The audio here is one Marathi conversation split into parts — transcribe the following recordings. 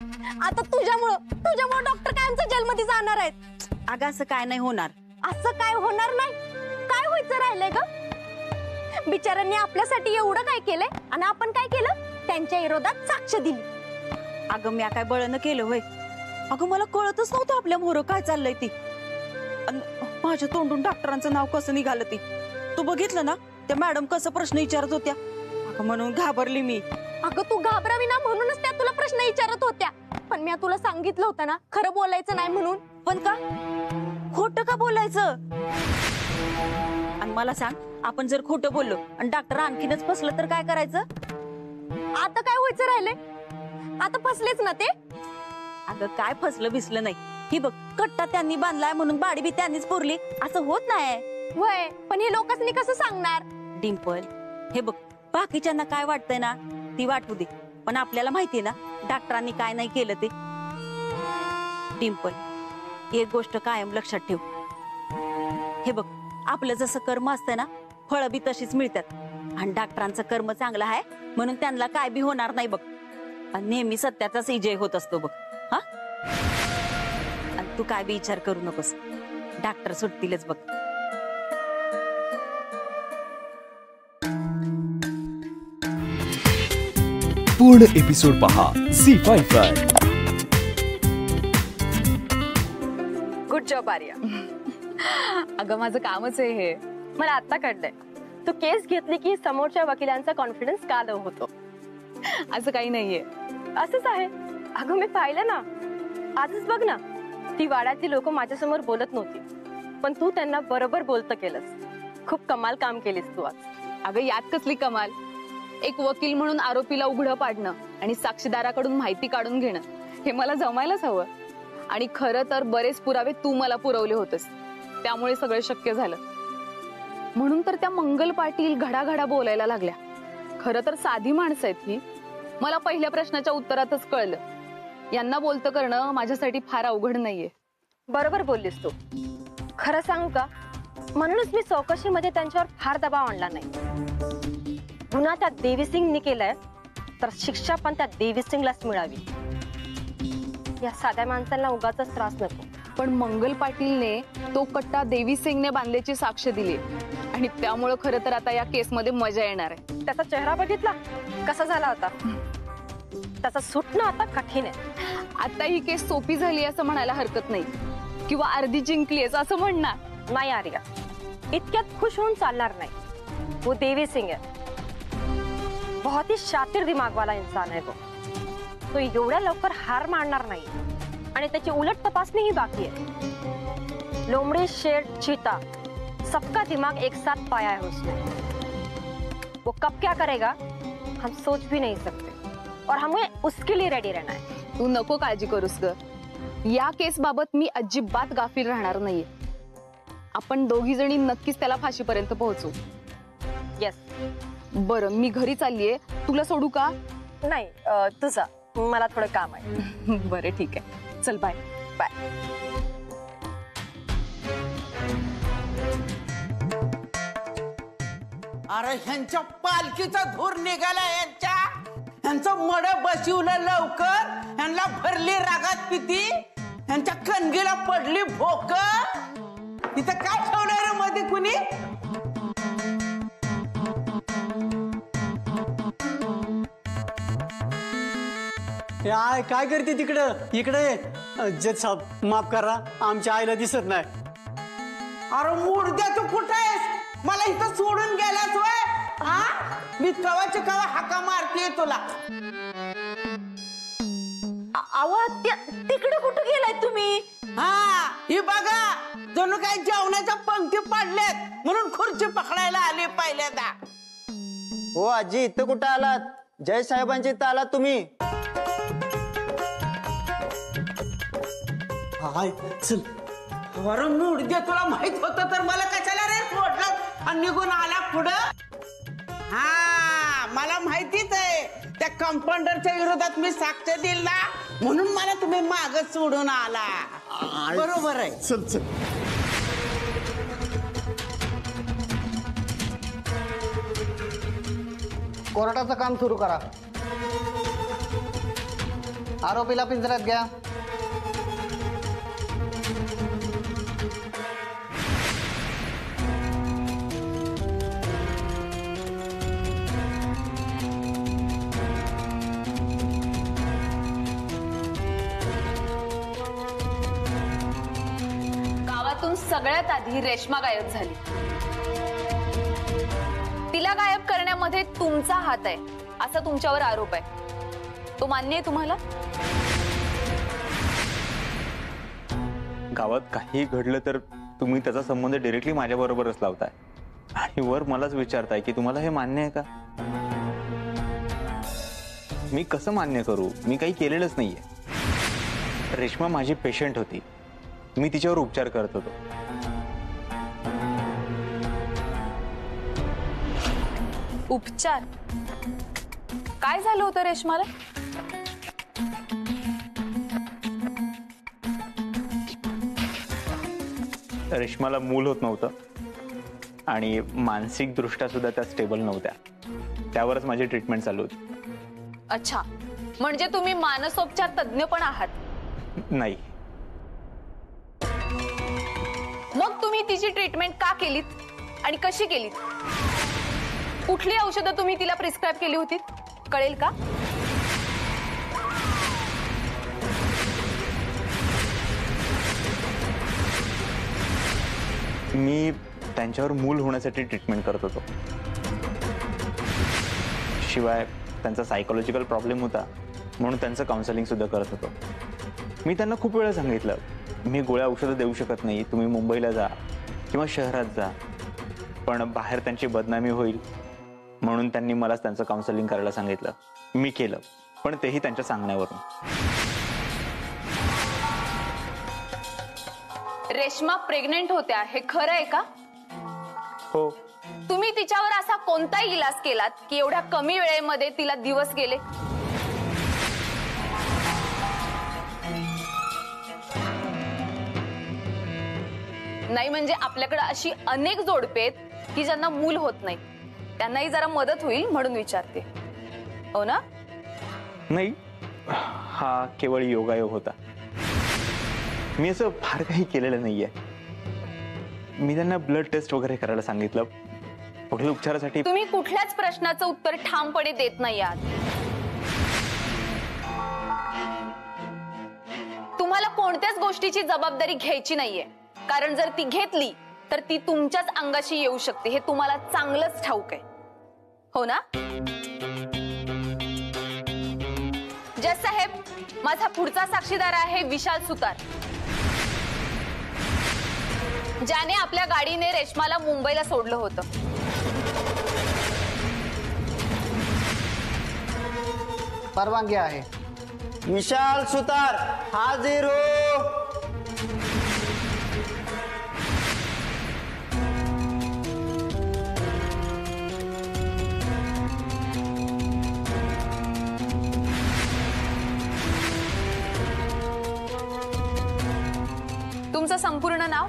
आता तुझ्यामुळे डॉक्टर कायमचा जेलमध्ये जाणार आहेत. अगं असं काय नाही होणार. असं काय होणार नाही? काय व्हायचं राहिलंय ग? बिचाऱ्यांनी आपल्यासाठी एवढं काय केलंय आणि आपण काय केलं? त्यांच्या विरोधात साक्ष दिली. अगं मी काय बळनं केलं होय? अगं मला कळतच नव्हतं आपल्या मोर काय चाललंय ती. माझ्या तोंडून डॉक्टरांचं नाव कसं निघालं ती. तू बघितलं ना त्या मॅडम कसं प्रश्न विचारत होत्या. अगं म्हणून घाबरली मी. अगं तू घाबरावी ना म्हणूनच त्या तुला प्रश्न विचारत होत्या. पण मी तुला सांगितलं होतं ना खरं बोलायचं नाही म्हणून. पण का खोटं का बोलायचं? आणि मला सांग, आपण जर खोटं बोललो आणि डॉक्टर आणखीनच फसलं तर काय करायचं? आता काय व्हायचं राहिले? आता फसलेच ना ते. अगं काय फसलं बिसलं नाही. ही बघ कट्टा त्यांनी बांधलाय म्हणून बाडी बी त्यांनीच पुरली असं होत नाही. वय पण हे लोकांनी कसं सांगणार? डिंपल हे बघ, बाकीच्यांना काय वाटतंय ना ती वाटू दे, पण आपल्याला माहितीये ना डॉक्टरांनी काय नाही केलं ते. डिंपल एक गोष्ट कायम लक्षात ठेव. हे बघ आपलं जसं कर्म असतं ना फळं बी तशीच मिळतात. आणि डॉक्टरांचं कर्म चांगलं आहे म्हणून त्यांना काय बी होणार नाही बघ. आणि नेहमी सत्याचाच विजय होत असतो बघ. हा आणि तू काय बी विचार करू नकोस, डॉक्टर सुटतीलच बघ. पूर्ण एपिसोड पहा झी5 वर. Good job Arya. अगं माझं कामच आहे हे. मला आता कळलंय तू केस घेतली की समोरच्या वकिलांचा कॉन्फिडन्स का लो होतो. असं काही नाहीये. असंच आहे. अगं मी पाहिलं ना आजच बघ ना, ती वाड्यातली लोक माझ्यासमोर बोलत नव्हती पण तू त्यांना बरोबर बोलतं केलंस. खूप कमाल काम केलीस तू आज. अगं यात कसली कमाल? एक वकील म्हणून आरोपीला उघडं पाडणं आणि साक्षीदाराकडून माहिती काढून घेणं हे मला जमायलाच हवं. आणि खरं तर बरेच पुरावे तू मला पुरवले होतेस, त्यामुळे सगळं शक्य झालं. म्हणून तर त्या मंगल पाटील घडाघडा बोलायला लागल्या. खरं तर साधी माणसं आहेत ही. मला पहिल्या प्रश्नाच्या उत्तरातच कळलं यांना बोलतं करणं माझ्यासाठी फार अवघड नाहीये. बरोबर बोललीस तू. खरं सांगू का, म्हणूनच मी चौकशीमध्ये त्यांच्यावर फार दबाव आणला नाही. गुन्हा त्या देवी सिंगनी केलाय तर शिक्षा पण त्या देवी सिंगलाच मिळावी. या साध्या माणसांना उगाचच त्रास नको. पण मंगल पाटीलने तो कट्टा देवी सिंगने बांधल्याची साक्ष दिली आणि त्यामुळे खरं तर आता या केसमध्ये मजा येणार आहे. त्याचा चेहरा बघितला कसा झाला होता. त्याचा सुटणं आता कठीण आहे. आता ही केस सोपी झाली असं म्हणायला हरकत नाही, किंवा अर्धी जिंकलीस असं म्हणणार नाही आर्या, इतक्यात खुश होऊन चालणार नाही. वो देवी सिंग है, बहुत ही शातिर दिमाग वाला इंसान है वो. तो एवढ्या लवकर हार मानणार नाही आणि त्याची उलट तपासणी ही बाकी है. लोमड़ी, शेर, चीता, सबका दिमाग एक साथ पाया है उसने. वो कब क्या करेगा हम सोच भी नहीं सकते और हमें उसके लिए रेडी रहना है. तू नको काळजी करूस ग. या केस बाबत मी अजिबात गाफील राहणार नाहीये. आपण दोघी जणी नक्कीच त्याला फाशीपर्यंत पोहोचू. येस. बरं मी घरी चाललीये, तुला सोडू का? नाही तुझा, मला थोडं काम आहे. बरं ठीक आहे, चल बाय. बाय. अरे ह्यांच्या पालखीचा धूर निघाला. ह्यांचं मड बसवलं लवकर. ह्यांना भरली रागात पिती. ह्यांच्या कणगीला पडली भोक. तिथं काय ठेवलंय रे मध्ये कुणी? काय करते तिकडं? इकडे जज साहेब माफ करा, आमच्या आईला दिसत नाही. अरे मुर्द्या तू कुठं आहेस? मला इथं सोडून गेलास वय? हा, मी कवाच्या कवा हाका मारतीये तुला. तिकडे कुठं गेलाय तुम्ही? हा ही बघा, जणू काही जेवणाच्या पंक्ती पडल्यात म्हणून खुर्ची पकडायला आली पहिल्यांदा. हो आजी, इथं कुठं आलात? जय साहेबांची इथं आलात तुम्ही? हाय चल. अरे मुर्द्या, तुला माहित होतं तर मला कशाला रे सोडलं आणि निघून आला पुढं? हा मला माहितीच आहे, त्या कंपाऊंडरच्या विरोधात मी साक्ष दिला म्हणून मला तुम्ही माग सोडून आला. बरोबर आहे. चल चल. कोर्टाचं काम सुरू करा. आरोपीला पिंजऱ्यात घ्या. गावातून सगळ्यात आधी रेश्मा गायब झाली. तिला गायब करण्यामध्ये तुमचा हात आहे असा तुमच्यावर आरोप आहे. तो मान्य आहे तुम्हाला? गावात काही घडलं तर तुम्ही त्याचा संबंध डायरेक्टली माझ्या बरोबरच लावताय आणि वर मलाच विचारताय की तुम्हाला हे मान्य आहे का. मी कसं मान्य करू? मी काही केलेलंच नाहीये. रेश्मा माझी पेशंट होती. मी तिच्यावर उपचार करत होतो. उपचार? काय झालं होतं रेश्माला? रेश्माला मूल होत नव्हतं आणि मानसिक दृष्ट्या सुद्धा त्या स्टेबल नव्हत्या. त्यावरच माझी ट्रीटमेंट चालू होती. अच्छा, म्हणजे तुम्ही मानसोपचार तज्ञ पण आहात? नाही. मग तुम्ही तिची ट्रीटमेंट का केलीत आणि कशी केलीत? कुठली औषधं तुम्ही तिला प्रिस्क्राईब केली होती कळेल का? मी त्यांच्यावर मूल होण्यासाठी ट्रीटमेंट करत होतो. शिवाय त्यांचा सायकोलॉजिकल प्रॉब्लेम होता म्हणून त्यांचं काउन्सिलिंग सुद्धा करत होतो. मी त्यांना खूप वेळा सांगितलं मी गोळ्या औषधं देऊ शकत नाही, तुम्ही मुंबईला जा किंवा शहरात जा. पण बाहेर त्यांची बदनामी होईल म्हणून त्यांनी मलाच त्यांचं काउन्सिलिंग करायला सांगितलं. मी केलं, पण तेही त्यांच्या सांगण्यावरून. रेश्मा प्रेग्नेंट होत्या हे खरं आहे का? हो. तुम्ही तिच्यावर असा कोणताही इलाज केलात की एवढ्या कमी वेळेमध्ये तिला दिवस गेले? नाही म्हणजे आपल्याकडे अशी अनेक जोडपे आहेत की ज्यांना मूल होत नाही. त्यांनाही जरा मदत होईल म्हणून विचारते. हो ना? नाही, हा केवळ योगायोग होता. मी असं फार काही केलेलं नाहीये. मी त्यांना ब्लड टेस्ट वगैरे करायला सांगितलं. पुढील उपचारासाठी तुम्ही कुठल्याच प्रश्नाचं उत्तर ठामपणे देत नाही आहात. तुम्हाला कोणत्याच गोष्टीची जबाबदारी घ्यायची नाहीये, कारण जर ती घेतली तर ती तुमच्याच अंगाशी येऊ शकते हे तुम्हाला चांगलंच ठाऊक आहे. हो ना? जज साहेब, माझा पुढचा साक्षीदार आहे विशाल सुतार, ज्याने आपल्या गाडीने रेश्माला मुंबईला सोडलं होतं. परवानगी आहे. विशाल सुतार हाजीर हो. तुमचं संपूर्ण नाव?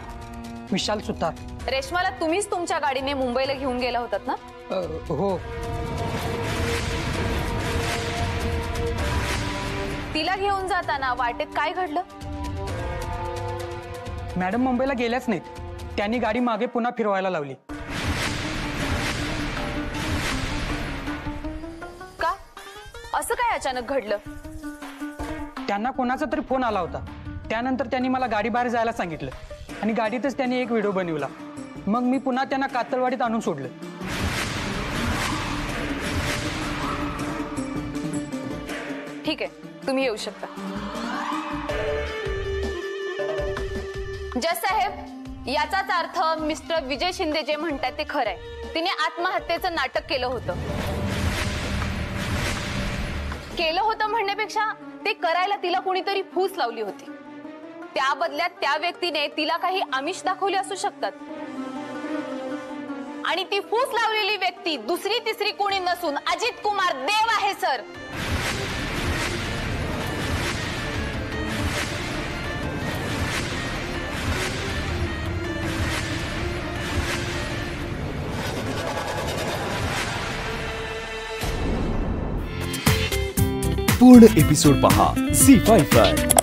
विशाल सुतार. रेश्माला तुम्हीच तुमच्या गाडीने मुंबईला घेऊन गेला होतात ना? हो. तिला घेऊन जाताना वाटेत काय घडलं? मॅडम मुंबईला गेल्याच नाहीत. त्यांनी गाडी मागे पुन्हा फिरवायला लावली. का? असं काय अचानक घडलं? त्यांना कोणाचा तरी फोन आला होता. त्यानंतर त्यांनी मला गाडी बाहेर जायला सांगितलं आणि गाडीतच त्यांनी एक व्हिडिओ बनवला. मग मी पुन्हा त्यांना कातलवाडीत आणून सोडलं. ठीक आहे, तुम्ही येऊ शकता. जज साहेब, याचाच अर्थ मिस्टर विजय शिंदे जे म्हणतात ते खरंय. तिने आत्महत्येचं नाटक केलं होतं. केलं होतं म्हणण्यापेक्षा ते करायला तिला कोणीतरी फूस लावली होती. त्या बदल्यात त्या व्यक्तीने तिला काही आमिष दाखवले असू शकतात. आणि ती फूस लावलेली व्यक्ती दुसरी तिसरी कोणी नसून अजित कुमार देव आहे सर. पूर्ण एपिसोड पहा झी 5 वर.